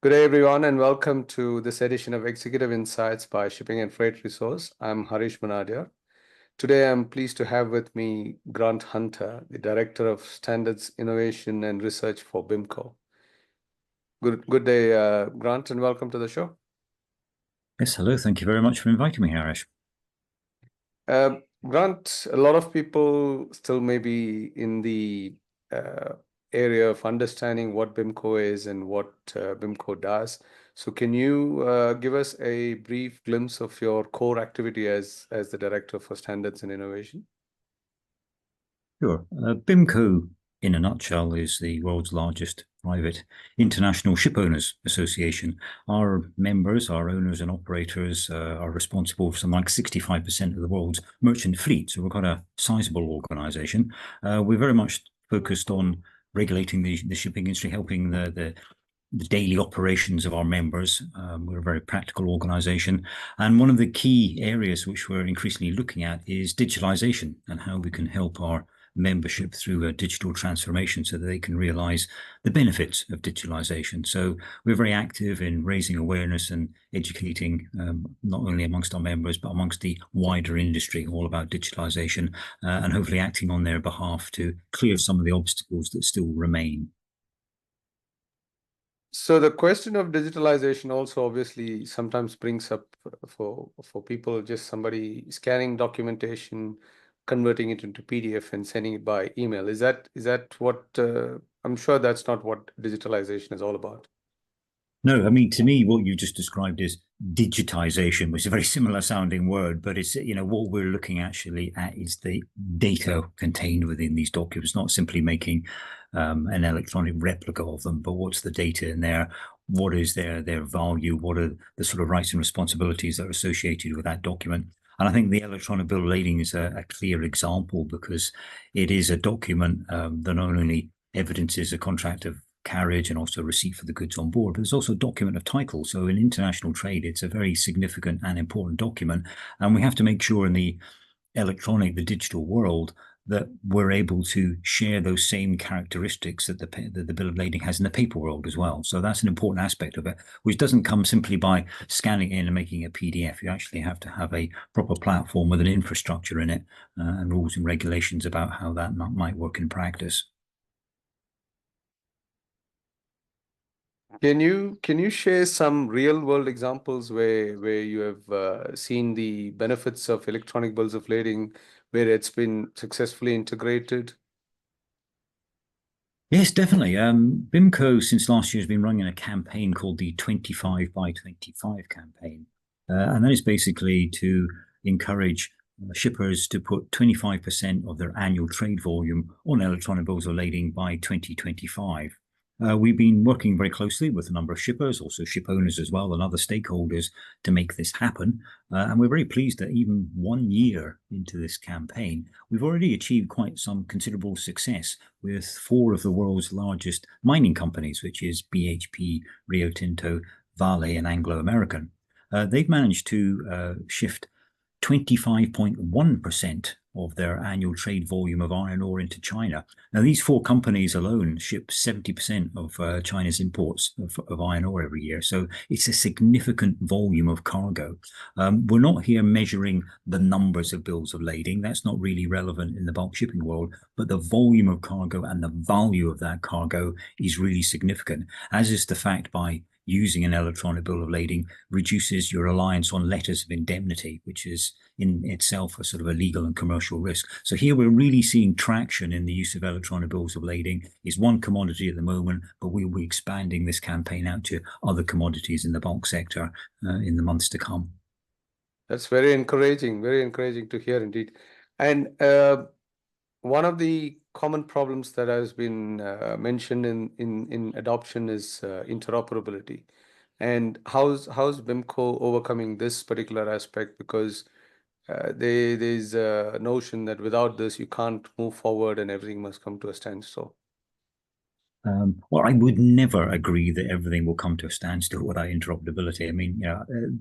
Good day, everyone, and welcome to this edition of Executive Insights by Shipping and Freight Resource. I'm Harish Manadia. Today, I'm pleased to have with me Grant Hunter, the Director of Standards Innovation and Research for BIMCO. Good day, Grant, and welcome to the show. Yes, hello. Thank you very much for inviting me, Harish. Grant, a lot of people still may be in the uh, area of understanding what BIMCO is and what BIMCO does. So can you give us a brief glimpse of your core activity as the Director for Standards and Innovation? Sure. BIMCO, in a nutshell, is the world's largest private international ship owners association. Our members, our owners and operators are responsible for something like 65% of the world's merchant fleet. So we've got a sizable organization. We're very much focused on regulating the shipping industry, helping the daily operations of our members. We're a very practical organization. And one of the key areas which we're increasingly looking at is digitalization and how we can help our membership through a digital transformation so that they can realize the benefits of digitalization. So we're very active in raising awareness and educating not only amongst our members, but amongst the wider industry all about digitalization and hopefully acting on their behalf to clear some of the obstacles that still remain. So the question of digitalization also obviously sometimes brings up for people, just somebody scanning documentation, converting it into PDF and sending it by email. Is that what I'm sure that's not what digitalization is all about. No, I mean, to me, what you just described is digitization, which is a very similar sounding word, but it's, what we're looking actually at is the data contained within these documents, not simply making an electronic replica of them, but what's the data in there? What is their value? What are the sort of rights and responsibilities that are associated with that document? And I think the electronic bill of lading is a clear example because it is a document that not only evidences a contract of carriage and also receipt for the goods on board, but there's also a document of title. So in international trade, it's a very significant and important document. And we have to make sure in the digital world that we're able to share those same characteristics that the bill of lading has in the paper world as well. So that's an important aspect of it, which doesn't come simply by scanning in and making a PDF. You actually have to have a proper platform with an infrastructure in it and rules and regulations about how that might work in practice. Can you share some real world examples where you have seen the benefits of electronic bills of lading, where it's been successfully integrated? Yes, definitely. BIMCO since last year has been running a campaign called the 25 by 25 campaign. And that is basically to encourage shippers to put 25% of their annual trade volume on electronic bills of lading by 2025. We've been working very closely with a number of shippers, also ship owners as well, and other stakeholders to make this happen. And we're very pleased that even 1 year into this campaign, we've already achieved quite some considerable success with 4 of the world's largest mining companies, which is BHP, Rio Tinto, Vale, and Anglo American. They've managed to shift 25.1% of their annual trade volume of iron ore into China. Now, these 4 companies alone ship 70% of China's imports of iron ore every year. So it's a significant volume of cargo. We're not here measuring the numbers of bills of lading. That's not really relevant in the bulk shipping world, but the volume of cargo and the value of that cargo is really significant, as is the fact by using an electronic bill of lading reduces your reliance on letters of indemnity, which is in itself a sort of a legal and commercial risk. So here we're really seeing traction in the use of electronic bills of lading. It's one commodity at the moment, but we'll be expanding this campaign out to other commodities in the bulk sector in the months to come. That's very encouraging to hear indeed. And one of the common problems that has been mentioned in adoption is interoperability. And how's BIMCO overcoming this particular aspect? Because there's a notion that without this you can't move forward and everything must come to a standstill. Well, I would never agree that everything will come to a standstill without interoperability. I mean,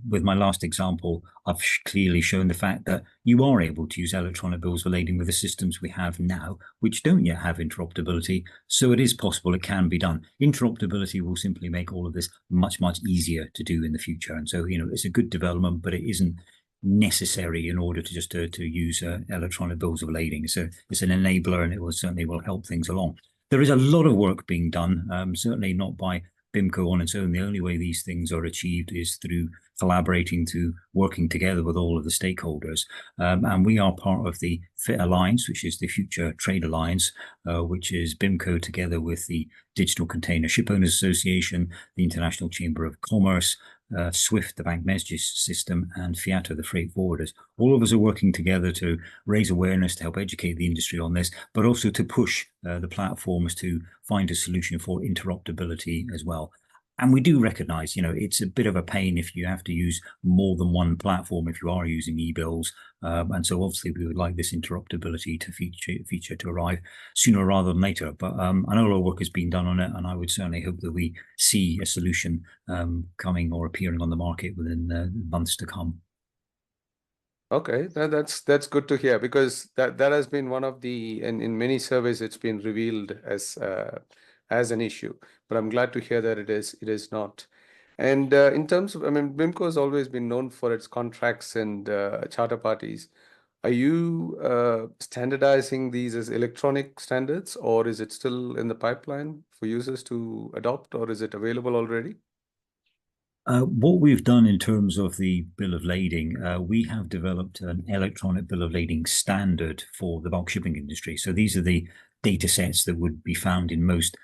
with my last example, I've clearly shown the fact that you are able to use electronic bills of lading with the systems we have now, which don't yet have interoperability. So it is possible, it can be done. Interoperability will simply make all of this much, much easier to do in the future. And so, it's a good development, but it isn't necessary in order to just to use electronic bills of lading. So it's an enabler, and it will certainly will help things along. There is a lot of work being done, certainly not by BIMCO on its own. The only way these things are achieved is through collaborating, to working together with all of the stakeholders. And we are part of the FIT Alliance, which is the Future Trade Alliance, which is BIMCO together with the Digital Container Ship Owners Association, the International Chamber of Commerce, SWIFT, the bank message system, and FIATA, the freight forwarders. All of us are working together to raise awareness, to help educate the industry on this, but also to push the platforms to find a solution for interoperability as well. And we do recognize, it's a bit of a pain if you have to use more than one platform if you are using e-bills. And so obviously we would like this interoperability to feature to arrive sooner rather than later. But I know a lot of work has been done on it, and I would certainly hope that we see a solution coming or appearing on the market within months to come. Okay, that's good to hear, because that has been one of the, and in many surveys it's been revealed as an issue. But I'm glad to hear that it is not. And in terms of, I mean, BIMCO has always been known for its contracts and charter parties. Are you standardizing these as electronic standards, or is it still in the pipeline for users to adopt, or is it available already? What we've done in terms of the bill of lading, we have developed an electronic bill of lading standard for the bulk shipping industry. So these are the data sets that would be found in most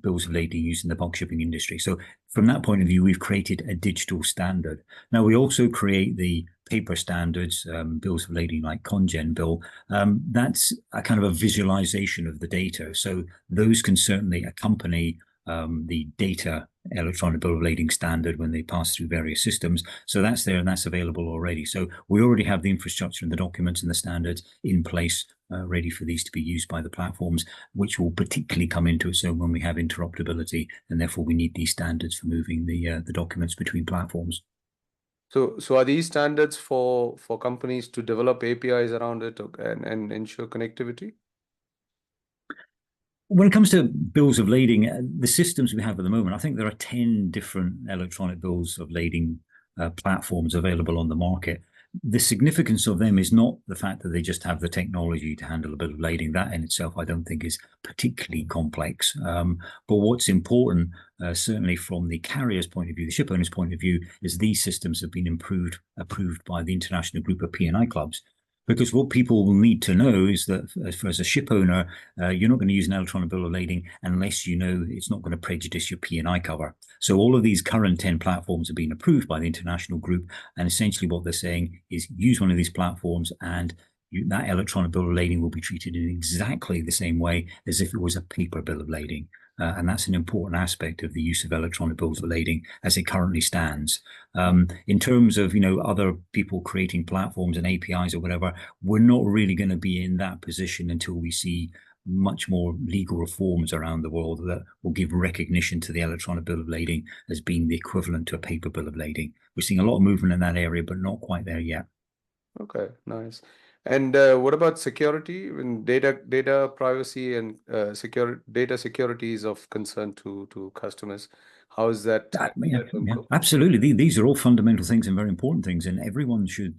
bills of lading used in the bulk shipping industry. So from that point of view, we've created a digital standard. Now, we also create the paper standards, bills of lading like Congen bill. That's a kind of a visualization of the data. So those can certainly accompany the data electronic bill of lading standard when they pass through various systems. So that's there and that's available already. So we already have the infrastructure and the documents and the standards in place, ready for these to be used by the platforms, which will particularly come into its own when we have interoperability, and therefore we need these standards for moving the documents between platforms. So are these standards for companies to develop APIs around it and ensure connectivity? When it comes to bills of lading, the systems we have at the moment, I think there are 10 different electronic bills of lading platforms available on the market. The significance of them is not the fact that they just have the technology to handle a bill of lading. That in itself, I don't think, is particularly complex. But what's important, certainly from the carrier's point of view, the ship owner's point of view, is these systems have been approved by the International Group of P&I Clubs. Because what people will need to know is that as a ship owner, you're not going to use an electronic bill of lading unless you know it's not going to prejudice your P&I cover. So all of these current 10 platforms have been approved by the international group. And essentially what they're saying is use one of these platforms, and that electronic bill of lading will be treated in exactly the same way as if it was a paper bill of lading. And that's an important aspect of the use of electronic bills of lading as it currently stands. In terms of, other people creating platforms and APIs or whatever, we're not really going to be in that position until we see much more legal reforms around the world that will give recognition to the electronic bill of lading as being the equivalent to a paper bill of lading. We're seeing a lot of movement in that area, but not quite there yet. Okay, nice. And what about security and data privacy and data security is of concern to customers? How is that? Yeah, absolutely. These are all fundamental things and very important things, and everyone should,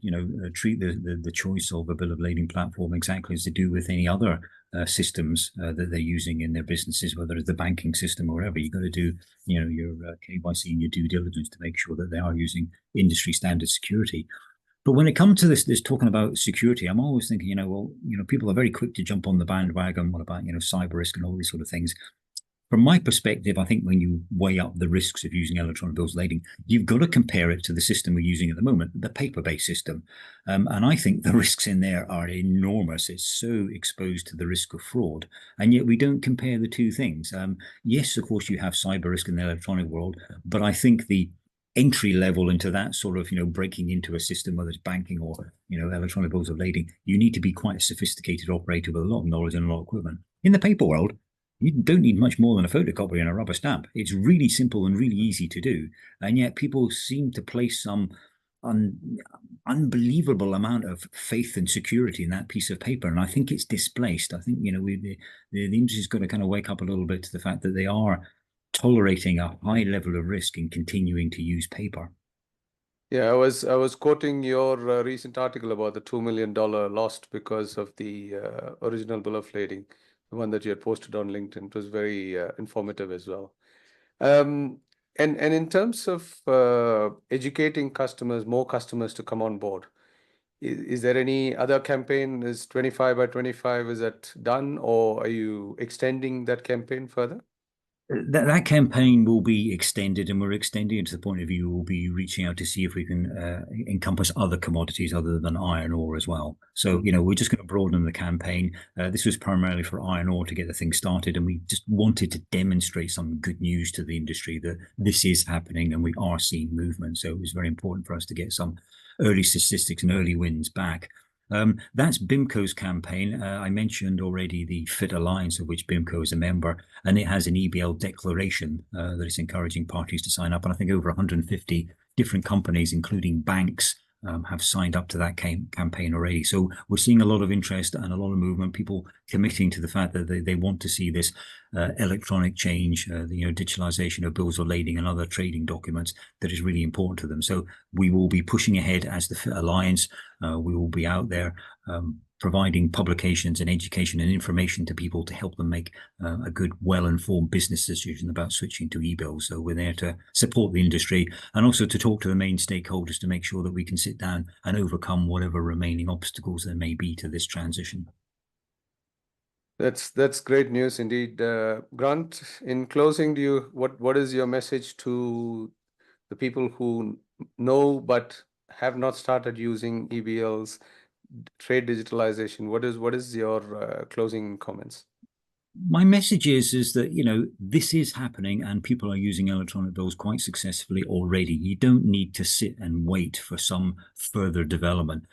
treat the choice of a bill of lading platform exactly as they do with any other systems that they're using in their businesses, whether it's the banking system or whatever. You've got to do, your KYC and your due diligence to make sure that they are using industry standard security. But when it comes to this talking about security, I'm always thinking, people are very quick to jump on the bandwagon. What about, cyber risk and all these sort of things? From my perspective, I think when you weigh up the risks of using electronic bills of lading, you've got to compare it to the system we're using at the moment, the paper-based system. And I think the risks in there are enormous. It's so exposed to the risk of fraud. And yet we don't compare the two things. Yes, of course, you have cyber risk in the electronic world, but I think the entry level into that sort of, breaking into a system, whether it's banking or, electronic bills of lading, you need to be quite a sophisticated operator with a lot of knowledge and a lot of equipment. In the paper world, You don't need much more than a photocopy and a rubber stamp. It's really simple and really easy to do. And yet people seem to place some unbelievable amount of faith and security in that piece of paper. And I think it's displaced. I think, you know, the industry's got to kind of wake up a little bit to the fact that they are tolerating a high level of risk in continuing to use paper. Yeah, I was quoting your recent article about the $2 million lost because of the original bill of lading, the one that you had posted on LinkedIn. It was very informative as well. Um, and in terms of educating customers, more customers to come on board, is there any other campaign? Is 25 by 25, is that done, or are you extending that campaign further? That campaign will be extended, and we're extending it to the point of view we'll be reaching out to see if we can encompass other commodities other than iron ore as well. So, you know, we're just going to broaden the campaign. This was primarily for iron ore to get the thing started, and we just wanted to demonstrate some good news to the industry that this is happening and we are seeing movement. So it was very important for us to get some early statistics and early wins back. That's BIMCO's campaign. I mentioned already the Fit Alliance, of which BIMCO is a member, and it has an EBL declaration that is encouraging parties to sign up. And I think over 150 different companies, including banks, have signed up to that campaign already. So we're seeing a lot of interest and a lot of movement, people committing to the fact that they want to see this electronic change, you know, digitalization of bills of lading and other trading documents that is really important to them. So we will be pushing ahead as the Fit Alliance. We will be out there providing publications and education and information to people to help them make a good, well-informed business decision about switching to e-bills. So we're there to support the industry and also to talk to the main stakeholders to make sure that we can sit down and overcome whatever remaining obstacles there may be to this transition. That's great news indeed. Grant, in closing, what is your message to the people who know but have not started using EBLs, trade digitalization? What is your closing comments? My message is that, you know, this is happening and people are using electronic bills quite successfully already. You don't need to sit and wait for some further development.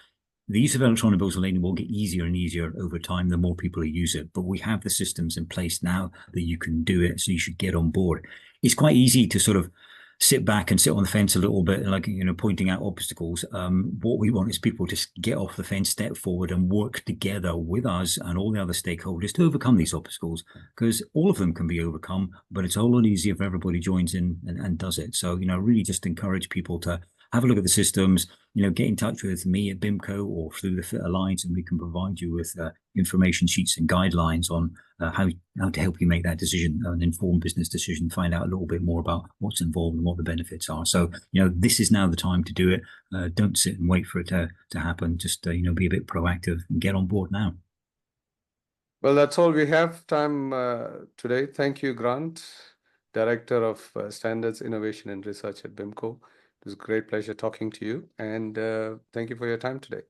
The use of electronic bills of lading will get easier and easier over time the more people use it. But we have the systems in place now that you can do it, so you should get on board. It's quite easy to sort of sit back and sit on the fence a little bit, like, you know, pointing out obstacles. What we want is people to get off the fence, step forward and work together with us and all the other stakeholders to overcome these obstacles, because all of them can be overcome, but it's a whole lot easier if everybody joins in and does it. So, you know, really just encourage people to have a look at the systems, you know, get in touch with me at BIMCO or through the Fit Alliance, and we can provide you with information sheets and guidelines on how to help you make that decision, an informed business decision, find out a little bit more about what's involved and what the benefits are. So, you know, this is now the time to do it. Don't sit and wait for it to happen. Just, you know, be a bit proactive and get on board now. Well, that's all we have time today. Thank you, Grant, Director of Standards, Innovation and Research at BIMCO. It was a great pleasure talking to you, and thank you for your time today.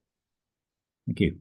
Thank you.